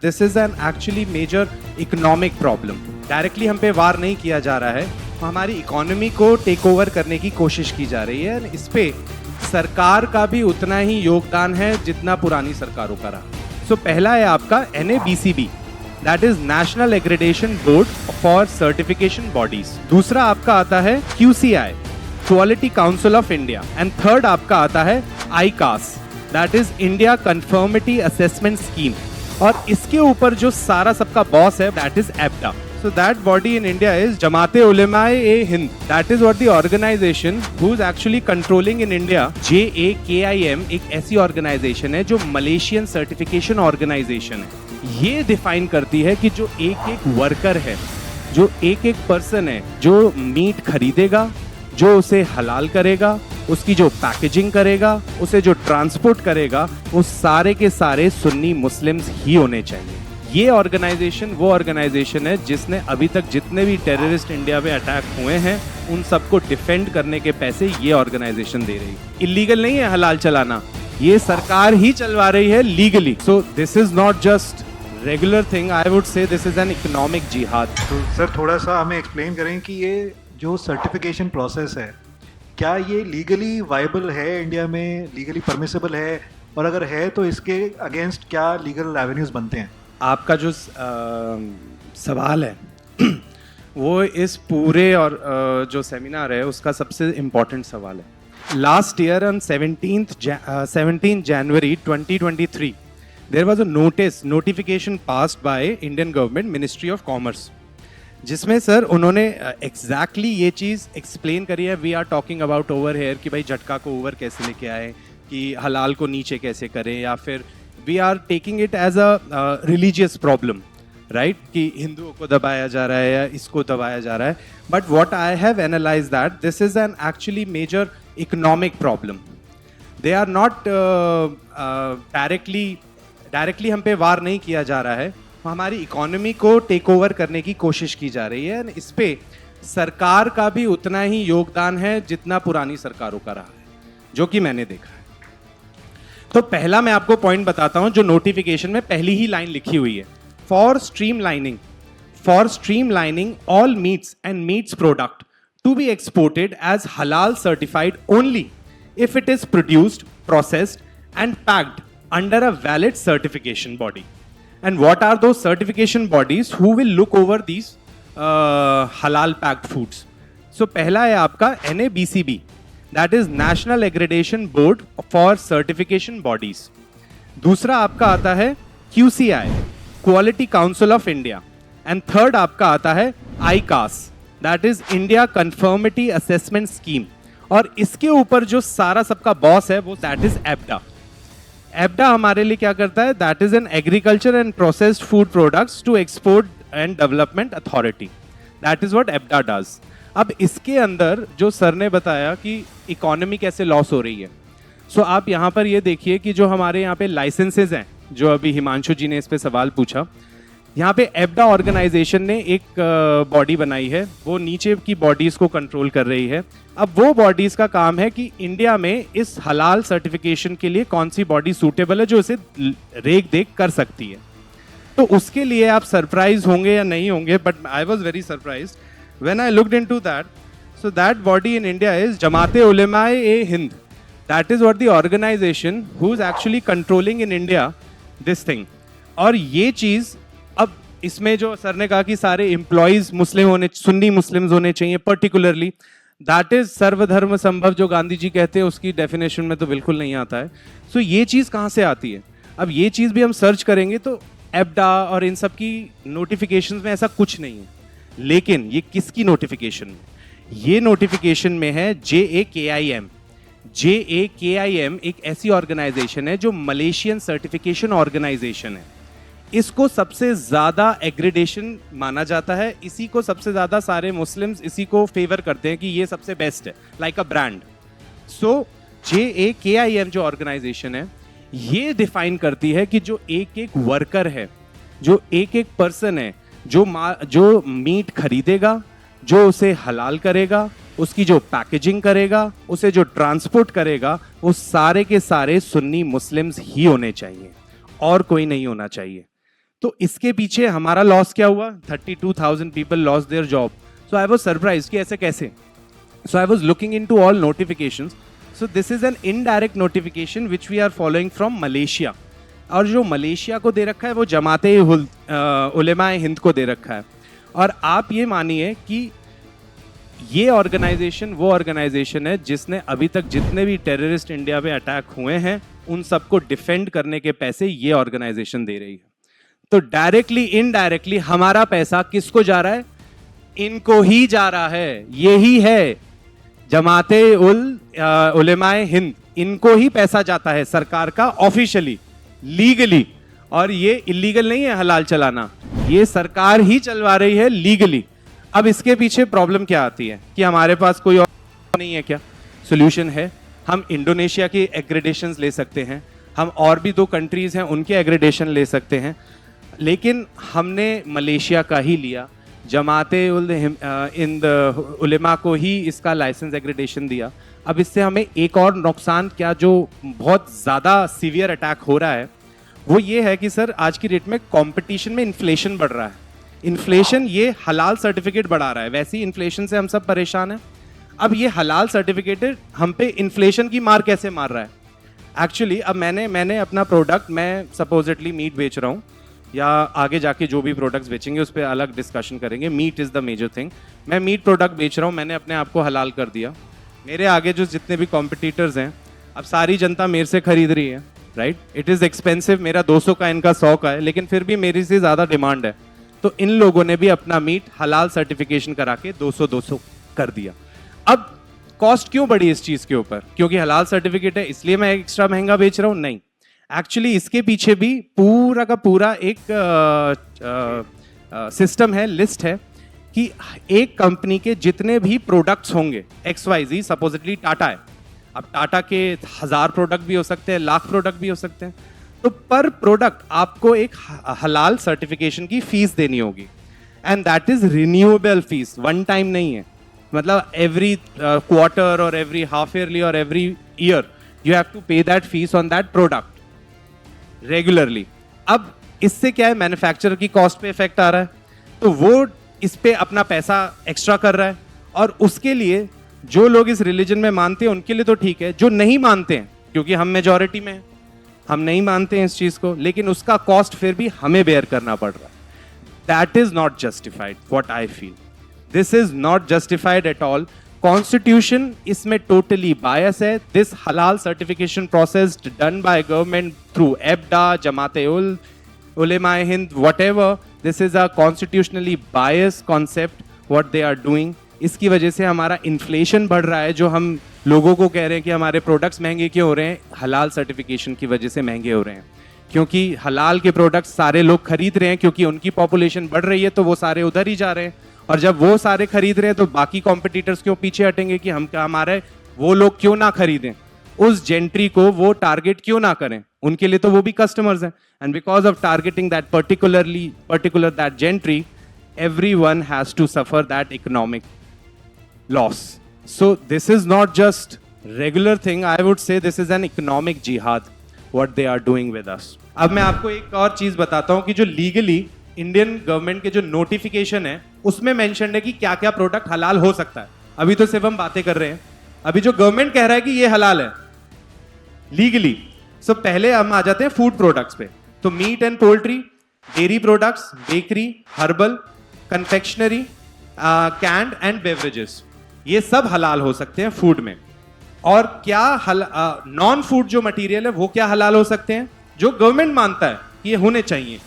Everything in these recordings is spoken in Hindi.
This is an actually major economic problem. Directly हम पे वार नहीं किया जा रहा है, हमारी इकोनॉमी को टेक ओवर करने की कोशिश की जा रही है। इस पे सरकार का भी उतना ही योगदान है जितना पुरानी सरकारों का रहा। सो पहला है आपका NABCB, that is national accreditation board for certification bodies. दूसरा आपका आता है QCI, quality council of India. And third आपका आता है ICAS, that is India conformity assessment scheme. और इसके ऊपर जो सारा सबका बॉस है दैट इज एब्डा। So that body in India is Jamaat-e-Ulema-e-Hind. That is what the organization who's actually controlling in India. JAKIM एक ऐसी organization है जो मलेशियन सर्टिफिकेशन ऑर्गेनाइजेशन है। ये डिफाइन करती है कि जो एक एक वर्कर है, जो एक एक पर्सन है, जो मीट खरीदेगा, जो उसे हलाल करेगा, उसकी जो पैकेजिंग करेगा, उसे जो ट्रांसपोर्ट करेगा, वो सारे के सारे सुन्नी मुस्लिम्स ही होने चाहिए। ये ऑर्गेनाइजेशन वो ऑर्गेनाइजेशन है जिसने अभी तक जितने भी टेररिस्ट इंडिया में अटैक हुए हैं उन सबको डिफेंड करने के पैसे ये ऑर्गेनाइजेशन दे रही है। इलीगल नहीं है हलाल चलाना, ये सरकार ही चलवा रही है legally. So this is not just regular thing, I would say this is an economic जिहाद। तो सर थोड़ा सा हमें एक्सप्लेन करें कि ये जो सर्टिफिकेशन प्रोसेस है क्या ये लीगली वाइबल है, इंडिया में लीगली परमिसेबल है, और अगर है तो इसके अगेंस्ट क्या लीगल एवेन्यूज बनते हैं? आपका जो सवाल है वो इस पूरे और जो सेमिनार है उसका सबसे इम्पोर्टेंट सवाल है। Last year on 17 January 2023 there was a notification passed by Indian government ministry of commerce, जिसमें सर उन्होंने एग्जैक्टली ये चीज़ एक्सप्लेन करी है। We are talking about over here कि भाई झटका को ओवर कैसे लेके आए, कि हलाल को नीचे कैसे करें, या फिर we are taking it as a religious problem, right, कि हिंदुओं को दबाया जा रहा है या इसको दबाया जा रहा है। But what I have analyse that this is an actually major economic problem. They are not directly हम पे वार नहीं किया जा रहा है, हमारी इकोनॉमी को टेक ओवर करने की कोशिश की जा रही है। इस पे सरकार का भी उतना ही योगदान है जितना पुरानी सरकारों का रहा है, जो कि मैंने देखा है। तो पहला मैं आपको पॉइंट बताता हूं जो नोटिफिकेशन में पहली ही लाइन लिखी हुई है। For streamlining all meats and meats product to be exported as हलाल certified only if it is produced, processed and packed under a valid certification body. And what are those certification bodies who will look over these halal packed foods? So पहला है आपका NABCB, that is National Accreditation Board for Certification Bodies. दूसरा आपका आता है QCI, Quality Council of India. And third आपका आता है ICAS, that is India Conformity Assessment Scheme. और इसके ऊपर जो सारा सबका बॉस है वो that is एब्डा। एब्डा हमारे लिए क्या करता है? That is an agriculture and processed food products to export and development authority. That is what APEDA does. अब इसके अंदर जो सर ने बताया कि इकोनॉमी कैसे लॉस हो रही है, सो आप यहाँ पर ये देखिए कि जो हमारे यहाँ पे लाइसेंसेज हैं, जो अभी हिमांशु जी ने इस पे सवाल पूछा, यहाँ पे एब्डा ऑर्गेनाइजेशन ने एक बॉडी बनाई है, वो नीचे की बॉडीज को कंट्रोल कर रही है। अब वो बॉडीज का काम है कि इंडिया में इस हलाल सर्टिफिकेशन के लिए कौन सी बॉडी सूटेबल है जो इसे रेख देख कर सकती है। तो उसके लिए आप सरप्राइज होंगे या नहीं होंगे, but I was very surprise when I looked into that. So that body in India is Jamaat-e-Ulema-e-Hind. That is what the organisation who is actually controlling in India this thing. और ये चीज अब इसमें जो सर ने कहा कि सारे एम्प्लॉइज मुस्लिम होने, सुन्नी मुस्लिम्स होने चाहिए पर्टिकुलरली, दैट इज सर्वधर्म संभव जो गांधी जी कहते हैं, उसकी डेफिनेशन में तो बिल्कुल नहीं आता है। सो ये चीज़ कहाँ से आती है? अब ये चीज़ भी हम सर्च करेंगे तो एब्डा और इन सब की नोटिफिकेशंस में ऐसा कुछ नहीं है। लेकिन ये किसकी नोटिफिकेशन में? ये नोटिफिकेशन में है JAKIM। JAKIM एक ऐसी ऑर्गेनाइजेशन है जो मलेशियन सर्टिफिकेशन ऑर्गेनाइजेशन है। इसको सबसे ज्यादा एग्रेडेशन माना जाता है, इसी को सबसे ज्यादा सारे मुस्लिम्स इसी को फेवर करते हैं कि ये सबसे बेस्ट है, like a brand. So JAKIM जो ऑर्गेनाइजेशन है ये डिफाइन करती है कि जो एक एक वर्कर है, जो एक एक पर्सन है, जो मीट खरीदेगा, जो उसे हलाल करेगा, उसकी जो पैकेजिंग करेगा, उसे जो ट्रांसपोर्ट करेगा, वो सारे के सारे सुन्नी मुस्लिम्स ही होने चाहिए और कोई नहीं होना चाहिए। तो इसके पीछे हमारा लॉस क्या हुआ? 32,000 people lost their job. So I was surprised कि ऐसे कैसे. So I was looking into all notifications. So this is an indirect notification which we are following from Malaysia. और जो मलेशिया को दे रखा है वो जमाते उलेमाए हिंद को दे रखा है. और आप ये मानिए कि ये ऑर्गेनाइजेशन वो ऑर्गेनाइजेशन है जिसने अभी तक जितने भी टेररिस्ट इंडिया पे अटैक हुए हैं उन सबको डिफेंड करने के पैसे ये ऑर्गेनाइजेशन दे रही है. तो डायरेक्टली इनडायरेक्टली हमारा पैसा किसको जा रहा है? इनको ही जा रहा है. यही है जमाते उलेमाए हिंद, इनको ही पैसा जाता है सरकार का ऑफिशियली, लीगली. और ये इलीगल नहीं है हलाल चलाना, ये सरकार ही चलवा रही है लीगली. अब इसके पीछे प्रॉब्लम क्या आती है कि हमारे पास कोई और नहीं है क्या? सॉल्यूशन है. हम इंडोनेशिया की एग्रेडेशंस ले सकते हैं, हम और भी 2 कंट्रीज हैं उनके एग्रेडेशन ले सकते हैं, लेकिन हमने मलेशिया का ही लिया. जमाते उलेमा को ही इसका लाइसेंस एग्रेडेशन दिया. अब इससे हमें एक और नुकसान क्या जो बहुत ज़्यादा सीवियर अटैक हो रहा है वो ये है कि सर आज की डेट में कंपटीशन में इन्फ्लेशन बढ़ रहा है. इन्फ्लेशन ये हलाल सर्टिफिकेट बढ़ा रहा है. वैसे ही इन्फ्लेशन से हम सब परेशान हैं. अब ये हलाल सर्टिफिकेट हम पे इन्फ्लेशन की मार कैसे मार रहा है? एक्चुअली अब मैंने अपना प्रोडक्ट, मैं सपोजिटली मीट बेच रहा हूँ या आगे जाके जो भी प्रोडक्ट्स बेचेंगे उस पर अलग डिस्कशन करेंगे. Meat is the major thing. मैं मीट प्रोडक्ट बेच रहा हूँ, मैंने अपने आप को हलाल कर दिया. मेरे आगे जो जितने भी कॉम्पिटिटर्स हैं, अब सारी जनता मेरे से खरीद रही है, राइट? It is expensive. मेरा 200 का, इनका 100 का है, लेकिन फिर भी मेरी से ज़्यादा डिमांड है. तो इन लोगों ने भी अपना मीट हलाल सर्टिफिकेशन करा के 200 कर दिया. अब कॉस्ट क्यों बढ़ी इस चीज़ के ऊपर? क्योंकि हलाल सर्टिफिकेट है इसलिए मैं एक्स्ट्रा महंगा बेच रहा हूँ? नहीं. एक्चुअली इसके पीछे भी पूरा का पूरा एक सिस्टम है, लिस्ट है कि एक कंपनी के जितने भी प्रोडक्ट्स होंगे, XYZ, सपोजिटली टाटा है. अब टाटा के 1000 प्रोडक्ट भी हो सकते हैं, लाख प्रोडक्ट भी हो सकते हैं. तो पर प्रोडक्ट आपको एक हलाल सर्टिफिकेशन की फीस देनी होगी. And that is renewable fee, one time नहीं है. मतलब एवरी क्वार्टर और एवरी हाफ ईयरली और every year you have to pay that fee on that product regularly. अब इससे क्या है, मैन्युफैक्चरर की कॉस्ट पे इफेक्ट आ रहा है, तो वो इस पे अपना पैसा एक्स्ट्रा कर रहा है. और उसके लिए जो लोग इस रिलीजन में मानते हैं उनके लिए तो ठीक है, जो नहीं मानते हैं, क्योंकि हम मेजॉरिटी में हैं, हम नहीं मानते हैं इस चीज को, लेकिन उसका कॉस्ट फिर भी हमें बेयर करना पड़ रहा है. That is not justified. What I feel, this is not justified at all. Constitution इसमें टोटली बायस है. दिस हलाल certification process done by government through APEDA, Jamiat Ulema Hind, whatever, this is a constitutionally bias concept what they are doing. इसकी वजह से हमारा इन्फ्लेशन बढ़ रहा है. जो हम लोगों को कह रहे हैं कि हमारे प्रोडक्ट्स महंगे क्यों हो रहे हैं, हलाल सर्टिफिकेशन की वजह से महंगे हो रहे हैं. क्योंकि हलाल के प्रोडक्ट्स सारे लोग खरीद रहे हैं, क्योंकि उनकी पॉपुलेशन बढ़ रही है, तो वो सारे उधर ही जा रहे हैं. और जब वो सारे खरीद रहे हैं तो बाकी कॉम्पिटिटर्स क्यों पीछे हटेंगे कि हमारे वो लोग क्यों ना खरीदें, उस जेंट्री को वो टारगेट क्यों ना करें? उनके लिए तो वो भी कस्टमर्स हैं. And because of targeting that particular that gentry, everyone has to suffer that economic loss. So this is not just regular thing, I would say this is an economic jihad what they are doing with us. अब मैं आपको एक और चीज बताता हूं कि जो लीगली इंडियन गवर्नमेंट के जो नोटिफिकेशन है उसमें मेंशन है कि क्या क्या प्रोडक्ट हलाल हो सकता है. अभी तो सिर्फ हम बातें कर रहे हैं. अभी जो गवर्नमेंट कह रहा है कि ये हलाल है लीगली. सो पहले हम आ जाते हैं फूड प्रोडक्ट्स पे. तो meat and poultry, dairy products, bakery, herbal, confectionery, canned and beverages, ये सब हलाल हो सकते हैं फूड में. और क्या नॉन फूड जो मटेरियल है वो क्या हलाल हो सकते हैं जो गवर्नमेंट मानता है कि ये होने चाहिए?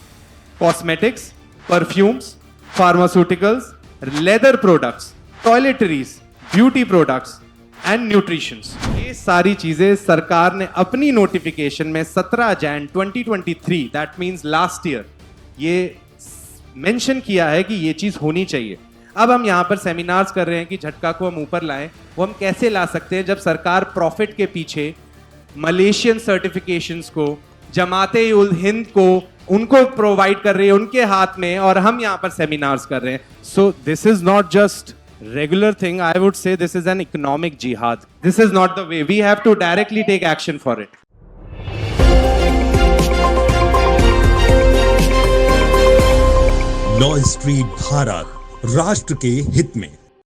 Cosmetics, perfumes, pharmaceuticals, leather products, toiletries, beauty products and nutritions. ये सारी चीजें सरकार ने अपनी नोटिफिकेशन में 17 Jain 2023, that means last year, ये मेंशन किया है कि ये चीज होनी चाहिए. अब हम यहाँ पर सेमिनार्स कर रहे हैं कि झटका को हम ऊपर लाएं. वो हम कैसे ला सकते हैं जब सरकार प्रॉफिट के पीछे मलेशियन सर्टिफिकेशंस को, जमाते उल हिंद को, उनको प्रोवाइड कर रही है उनके हाथ में, और हम यहाँ पर सेमिनार्स कर रहे हैं. So this is not just regular thing, I would say this is an economic jihad. This is not the way. We have to directly take action for it. Law street Bharat, राष्ट्र के हित में।